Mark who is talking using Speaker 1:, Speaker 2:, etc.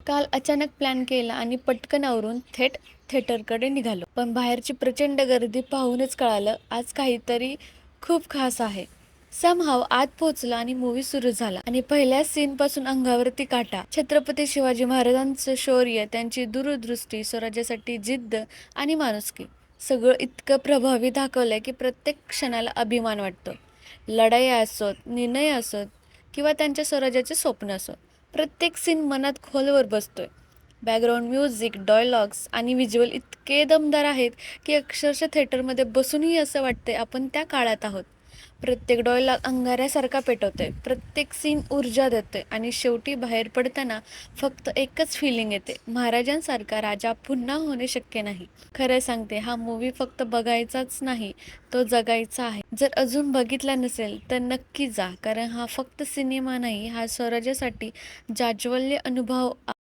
Speaker 1: काल अचानक प्लॅन केला आणि पटकन आवरून थेट थिएटरकडे निघालो. पण बाहेरची प्रचंड गर्दी पाहूनच कळालं आज काहीतरी खूप खास आहे. समहाव आत पोहोचलं आणि मूवी सुरू झाला आणि पहिल्याच सीन पासून अंगावरती काटा. छत्रपती शिवाजी महाराजांचं शौर्य, त्यांची दूरदृष्टी, स्वराज्यासाठी जिद्द आणि माणुसकी सगळं इतकं प्रभावी दाखवलंय की प्रत्येक क्षणाला अभिमान वाटतो. लढाई असोत, निर्णय असोत किंवा त्यांच्या स्वराज्याचे स्वप्न असो, प्रत्येक सीन मनात खोलवर बसतोय. बॅकग्राऊंड म्युझिक, डायलॉग्स आणि व्हिज्युअल इतके दमदार आहेत की अक्षरशः थिएटरमध्ये बसूनही असं वाटतंय आपण त्या काळात आहोत. प्रत्येक डायलॉग अंगाऱ्यासारखा पेटवतोय, प्रत्येक सीन ऊर्जा देतोय आणि शेवटी बाहेर पडताना फक्त एकच फिलिंग येते, महाराजांसारखा राजा पुन्हा होणे शक्य नाही. खरं सांगते, हा मूवी फक्त बघायचाच नाही, तो जगायचा आहे. जर अजून बघितला नसेल तर नक्की जा, कारण हा फक्त सिनेमा नाही, हा स्वराज्यासाठी जाज्वल्य अनुभव